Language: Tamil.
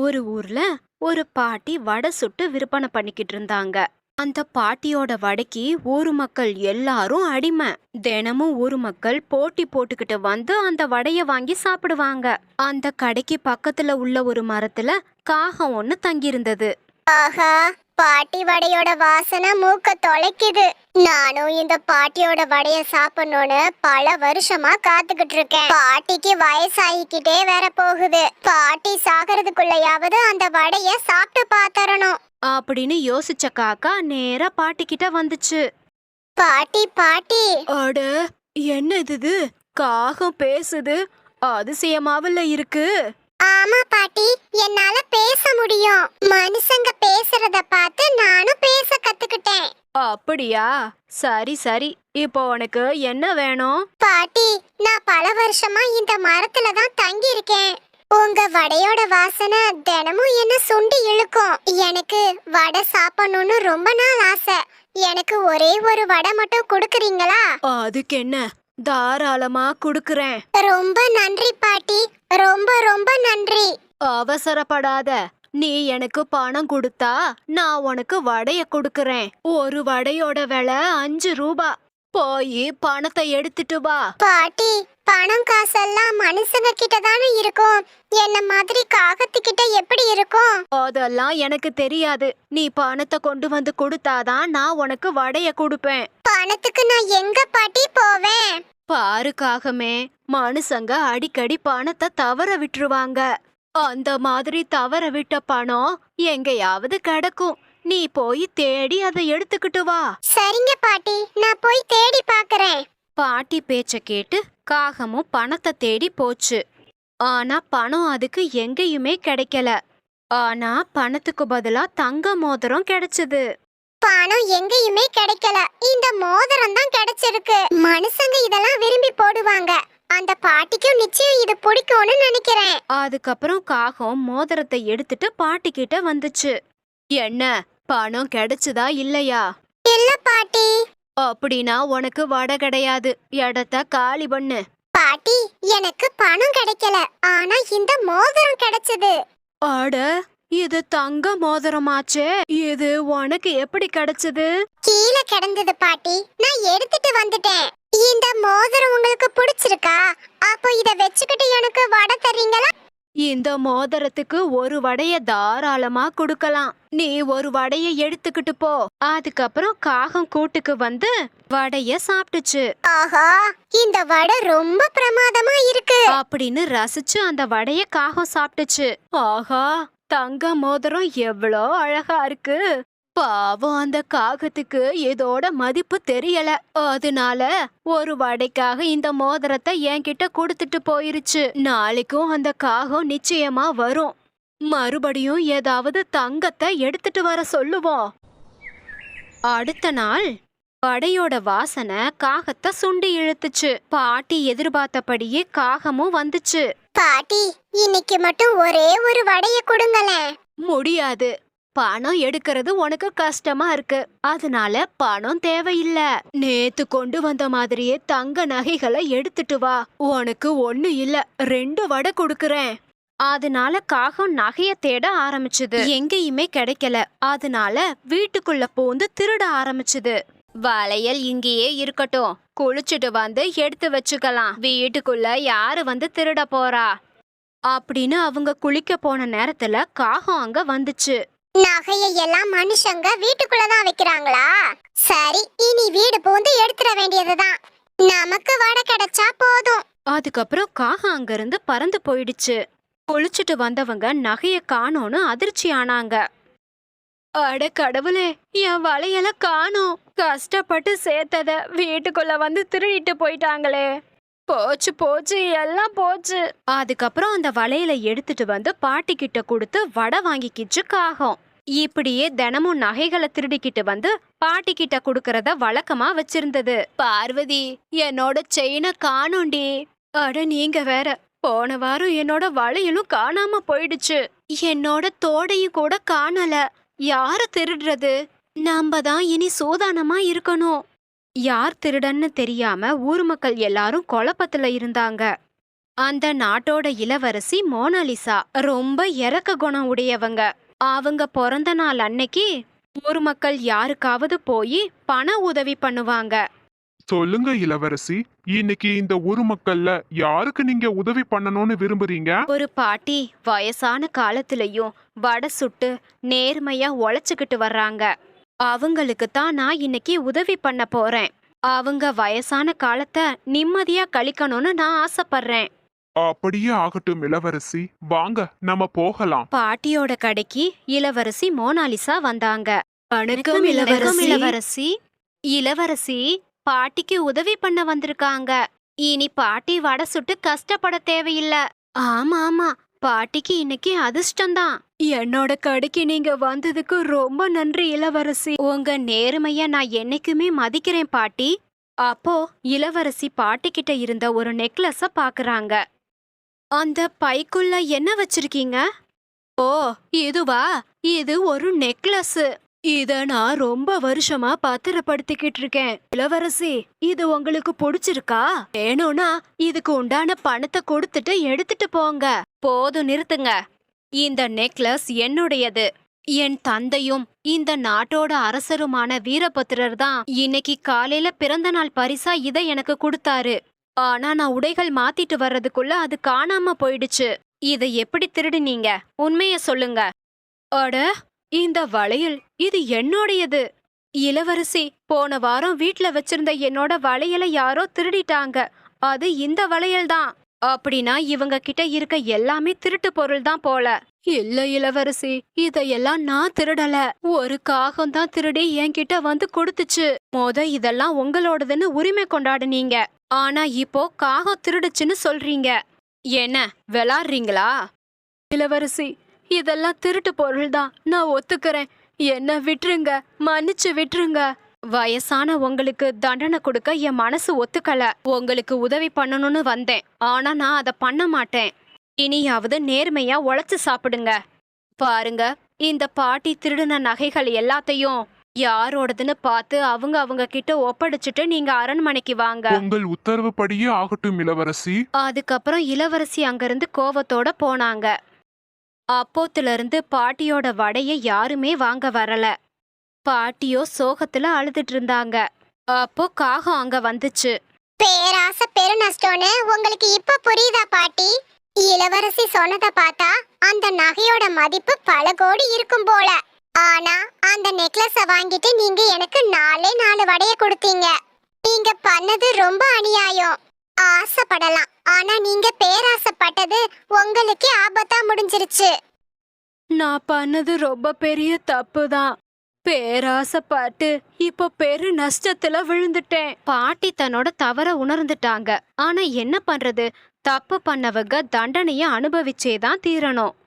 ஒரு ஊர்ல ஒரு பாட்டி வடை சுட்டு விற்பனை பண்ணிக்கிட்டு இருந்தாங்க. அந்த பாட்டியோட வடைக்கு ஊர் மக்கள் எல்லாரும் அடிமை. தினமும் ஊர் மக்கள் போட்டி போட்டுக்கிட்டு வந்து அந்த வடைய வாங்கி சாப்பிடுவாங்க. அந்த கடைக்கு பக்கத்துல உள்ள ஒரு மரத்துல காகம் ஒண்ணு தங்கியிருந்தது. ஆஹா, பாட்டி வடையோட வாசனை மூக்க தொலைக்குது. நானும் இந்த பாட்டியோட வடைய சாப்பிடணும்னு பல வருஷமா காத்துக்கிட்டு இருக்கேன். பாட்டிக்கு வயசாகிக்கிட்டே வேற போகுது. பாட்டி சாகிறதுக்குள்ளயாவது அந்த வடைய சாப்பிட்டு பாத்தரணும் அப்படின்னு யோசிச்ச காக்கா நேரா பாட்டி கிட்ட வந்துச்சு. பாட்டி பாட்டி. அட, என்ன இது? காகம் பேசுது, அதிசயமாவில்ல இருக்கு. ஆமா பாட்டி, என்னால பேச முடியும். மனுஷங்க பேசுறத பார்த்து நானும் பேச கத்துக்கிட்டேன். அப்படியா? சரி சரி, இப்போ உனக்கு என்ன வேணும்? பாட்டி, நான் பல வருஷமா இந்த மரத்துல தான் தங்கி இருக்கேன். உங்க வடையோட வாசனை தினமும் என்ன சுண்டி இழுக்கும். எனக்கு வடை சாப்பிடணும்னு ரொம்ப நாள் ஆசை. எனக்கு ஒரே ஒரு வடை மட்டும் கொடுக்குறீங்களா? அதுக்கு என்ன, தாராளமா குடுக்கறேன். ரொம்ப நன்றி பாட்டி, ரொம்ப ரொம்ப நன்றி. அவசரப்படாத, நீ எனக்கு பணம் கொடுத்தா நான் உனக்கு வடைய கொடுக்கறேன். ஒரு வடையோட விலை 5 ரூபா. போய் பணத்தை எடுத்துட்டு வா. பாட்டி, பணம் காசெல்லாம் மனுஷங்க கிட்ட தானே இருக்கும். என்ன மாதிரி காகத்துக்கிட்ட எப்படி இருக்கும்? அதெல்லாம் எனக்கு தெரியாது. நீ பணத்தை கொண்டு வந்து கொடுத்தாதான் நான் உனக்கு வடைய கொடுப்பேன். பணத்துக்கு நான் எங்க பாட்டி போவேன்? பாரு காகமே, மனுஷங்க அடிக்கடி பணத்தை தவற விட்டுருவாங்க. அந்த மாதிரி தவற விட்ட பணம் எங்கேயாவது கிடக்கும். நீ போய் தேடி அதை எடுத்துக்கிட்டு வா. சரிங்க பாட்டி, நான் போய் தேடி பார்க்கறேன். பாட்டி பேச்ச கேட்டு காகமும் பணத்தை தேடி போச்சு. ஆனா பணம் அதுக்கு எங்கேயுமே கிடைக்கல. ஆனா பணத்துக்கு பதிலா தங்க மோதிரம் கிடைச்சது. பணம் எங்கேயுமே கிடைக்கல, இந்த மோதிரம் தான் கிடைச்சிருக்கு. மனுஷங்க இதெல்லாம் விரும்பி போடுவாங்க. அந்த பாட்டிக்கும் நிச்சயம் இது பிடிக்கும்னு நினைக்கிறேன். அதுக்கப்புறம் காகம் மோதிரத்தை எடுத்துட்டு பாட்டி கிட்ட வந்துச்சு. என்ன, பணம் கிடைச்சதா இல்லையா? இல்ல பாட்டி. அப்படின்னா உனக்கு வடை கிடையாது. இடத்த காலி பண்ணு. பாட்டி, எனக்கு பணம் கிடைக்கல, ஆனா இந்த மோதிரம் கிடைச்சது. அட, இது தங்க மோதிரமாச்சே. இது உனக்கு எப்படி கிடைச்சது? கீழே கிடந்தது பாட்டி, நான் எடுத்துட்டு வந்துட்டேன். இந்த மோதிரம் உங்களுக்கு பிடிச்சிருக்கா? அப்போ இத வச்சுக்கிட்டு எனக்கு வடை தரீங்களா? இந்த மோதிரத்துக்கு ஒரு வடைய தாராளமா கொடுக்கலாம். நீ ஒரு வடைய எடுத்துக்கிட்டு போ. அதுக்கப்புறம் காகம் கூட்டுக்கு வந்து வடைய சாப்பிட்டுச்சு. ஆஹா, இந்த வடை ரொம்ப பிரமாதமா இருக்கு அப்படின்னு ரசிச்சு அந்த வடைய காகம் சாப்பிட்டுச்சு. ஆஹா, தங்க மோதிரம் எவ்வளோ அழகா இருக்கு. பாவம், அந்த காகத்துக்கு இதோட மதிப்பு தெரியல. அதனால ஒரு வடைக்காக இந்த மோதிரத்தை என்கிட்ட கொடுத்துட்டு போயிருச்சு. நாளைக்கும் அந்த காகம் நிச்சயமா வரும். மறுபடியும் ஏதாவது தங்கத்தை எடுத்துட்டு வர சொல்லுவோம். அடுத்த நாள் வடையோட வாசனை காகத்தை சுண்டி இழுத்துச்சு. பாட்டி எதிர்பார்த்தபடியே காகமும் வந்துச்சு. பாட்டி, இன்னைக்கு மட்டும் ஒரே ஒரு வடைய கொடுங்களேன். முடியாது, பணம் எடுக்கிறது உனக்கு கஷ்டமா இருக்கு. அதனால பணம் தேவையில்ல. நேத்து கொண்டு வந்த மாதிரியே தங்க நகைகளை எடுத்துட்டு வா. உனக்கு 1 இல்ல 2 வடை கொடுக்கறேன். அதனால காகம் நகைய தேட ஆரம்பிச்சுது. எங்கேயுமே கிடைக்கல. அதனால வீட்டுக்குள்ள பூந்து திருட ஆரம்பிச்சுது. வளையல் இங்கேயே இருக்கட்டும், குளிச்சுட்டு வந்து எடுத்து வச்சுக்கலாம். வீட்டுக்குள்ள யாரு வந்து திருட போறா அப்படின்னு அவங்க குளிக்க போன நேரத்துல காகம் அங்க வந்துச்சு. நகையை எல்லாம் மனுஷங்க வீட்டுக்குள்ளதான் வைக்கிறாங்களா? சரி, இனி வீடு பூந்து எடுத்துட வேண்டியதுதான். நமக்கு வடை கிடைச்சா போதும். அதுக்கப்புறம் காகம் அங்கிருந்து பறந்து போயிடுச்சு. குளிச்சுட்டு வந்தவங்க நகைய காணோன்னு அதிர்ச்சி ஆனாங்க. அட கடவுளே, என் வளையல காணோம். கஷ்டப்பட்டு சேர்த்தத வீட்டுக்குள்ள வந்து திருடிட்டு போயிட்டாங்களே. போச்சு போச்சு, எல்லாம் போச்சு. அதுக்கப்புறம் அந்த வளையல எடுத்துட்டு வந்து பாட்டி கிட்ட கொடுத்து வடை வாங்கிக்கிச்சு காகம். இப்படியே தினமும் நகைகளை திருடிக்கிட்டு வந்து பாட்டி கிட்ட குடுக்கறத வழக்கமா வச்சிருந்தது. பார்வதி, என்னோட செயினை காணோண்டி. அட நீங்க வேற, போன வாரம் என்னோட வளையலும் காணாம போயிடுச்சு. என்னோட தோடையும் கூட காணல. யார திருடுறது? நாம தான் இனி சூதானமா இருக்கணும். யார் திருடன்னு தெரியாம ஊர் மக்கள் எல்லாரும் குழப்பத்துல இருந்தாங்க. அந்த நாட்டோட இளவரசி மோனாலிசா ரொம்ப இரக்க குணம் உடையவங்க. அவங்க பிறந்த நாள் அன்னைக்கு ஊர் மக்கள் யாருக்காவது போய் பண உதவி பண்ணுவாங்க. சொல்லுங்க இளவரசி, இன்னைக்கு இந்த ஊர் மக்கள்ல யாருக்கு நீங்க உதவி பண்ணணும்னு விரும்புறீங்க? ஒரு பாட்டி வயசான காலத்திலயும் வடை சுட்டு நேர்மையா உழைச்சுக்கிட்டு வர்றாங்க. அவங்களுக்கு தான் நான் இன்னைக்கு உதவி பண்ண போறேன். அவங்க வயசான காலத்தை நிம்மதியா கழிக்கணும்னு நான் ஆசைப்படுறேன். அப்படியே ஆகட்டும் இளவரசி, வாங்க நம்ம போகலாம். பாட்டியோட கடைக்கு இளவரசி மோனாலிசா வந்தாங்க. வணக்கம் இளவரசி. இளவரசி பாட்டிக்கு உதவி பண்ண வந்திருக்காங்க. இனி பாட்டி வடை சுட்டு கஷ்டப்பட தேவையில்ல. ஆமா ஆமா, பாட்டிக்கு இன்னைக்கு அதிர்ஷ்டம்தான். என்னோட கடைக்கு நீங்க வந்ததுக்கு ரொம்ப நன்றி இளவரசி. உங்க நேர்மைய நான் என்னைக்குமே மதிக்கிறேன் பாட்டி. அப்போ இளவரசி பாட்டி கிட்ட இருந்த ஒரு நெக்லஸ பாக்குறாங்க. அந்த பைக்குள்ள என்ன வச்சிருக்கீங்க? ஓ, இதுவா? இது ஒரு நெக்லஸ். இத நான் ரொம்ப வருஷமா பத்திரப்படுத்திக்கிட்டு இருக்கேன். இளவரசி, இது உங்களுக்கு பிடிச்சிருக்கா? வேணும்னா இதுக்கு உண்டான பணத்தை கொடுத்துட்டு எடுத்துட்டு போங்க. போதும், நிறுத்துங்க. இந்த நெக்லஸ் என்னுடையது. என் தந்தையும் இந்த நாட்டோட அரசருமான வீரபத்திரர் தான் இன்னைக்கு காலையில பிறந்த நாள் பரிசா இதை எனக்கு கொடுத்தாரு. ஆனா நான் உடைகள் மாத்திட்டு வர்றதுக்குள்ள அது காணாம போயிடுச்சு. இதை எப்படி திருடினீங்க? உண்மைய சொல்லுங்க. அட, இந்த வளையல் இது என்னோடையது. இளவரசி, போன வாரம் வீட்ல வச்சிருந்த என்னோட வளையலை யாரோ திருடிட்டாங்க. அது இந்த வளையல் தான். அப்படின்னா இவங்க கிட்ட இருக்க எல்லாமே திருட்டு பொருள் தான் போல. இல்ல இளவரசி, இதையெல்லாம் நான் திருடல. ஒரு காகம் தான் திருடி என்கிட்ட வந்து கொடுத்துச்சு. இதெல்லாம் உங்களோடதுன்னு உரிமை கொண்டாடுனீங்க. ஆனா இப்போ காகம் திருடுச்சுன்னு சொல்றீங்க. என்ன விளாடுறீங்களா? இளவரசி, இதெல்லாம் திருட்டு பொருள் தான், நான் ஒத்துக்கிறேன். என்ன விட்டுருங்க, மன்னிச்சு விட்டுருங்க. வயசான உங்களுக்கு தண்டனை கொடுக்க என் மனசு ஒத்துக்கல. உங்களுக்கு உதவி பண்ணணும்னு வந்தேன், ஆனா நான் அதை பண்ண மாட்டேன். இனியாவது நேர்மையா உழைச்சு சாப்பிடுங்க. பாருங்க, இந்த பாட்டி திருடின நகைகள் எல்லாத்தையும் யாரோடதுன்னு பார்த்து அவங்க கிட்ட ஒப்படைச்சிட்டு நீங்க அரண்மனைக்கு வாங்க. உங்கள் உத்தரவுப்படியே ஆகட்டும் இளவரசி. அதுக்கப்புறம் இளவரசி அங்கிருந்து கோவத்தோட போனாங்க. அப்போத்துல இருந்து பாட்டியோட வடைய யாருமே வாங்க வரல. பாட்டியோ சோகத்துல அழுதுட்டு இருந்தாங்க. அப்போ காகம் அங்க வந்துச்சு. பேராசை பெரு நஷ்டம்னு உங்களுக்கு இப்ப புரியுதா பாட்டி? இளவரசி சொன்னதை பார்த்தா அந்த நகையோட மதிப்பு பல கோடி இருக்கும் போல. ஆனா அந்த நெக்லஸ வாங்கிட்டு நீங்க எனக்கு 4 வடைய கொடுத்தீங்க. நீங்க பண்ணது ரொம்ப அநியாயம். ஆசைப்படலாம், ஆனா நீங்க பேராசைப்பட்டது உங்களுக்கு ஆபத்தா முடிஞ்சிருச்சு. நான் பண்ணது ரொம்ப பெரிய தப்பு தான். பேராசைப்பட்டு இப்போ பெரு நஷ்டத்துல விழுந்துட்டேன். பாட்டி தன்னோட தவற உணர்ந்துட்டாங்க. ஆனா என்ன பண்றது, தப்பு பண்ணவங்க தண்டனைய அனுபவிச்சேதான் தீரணும்.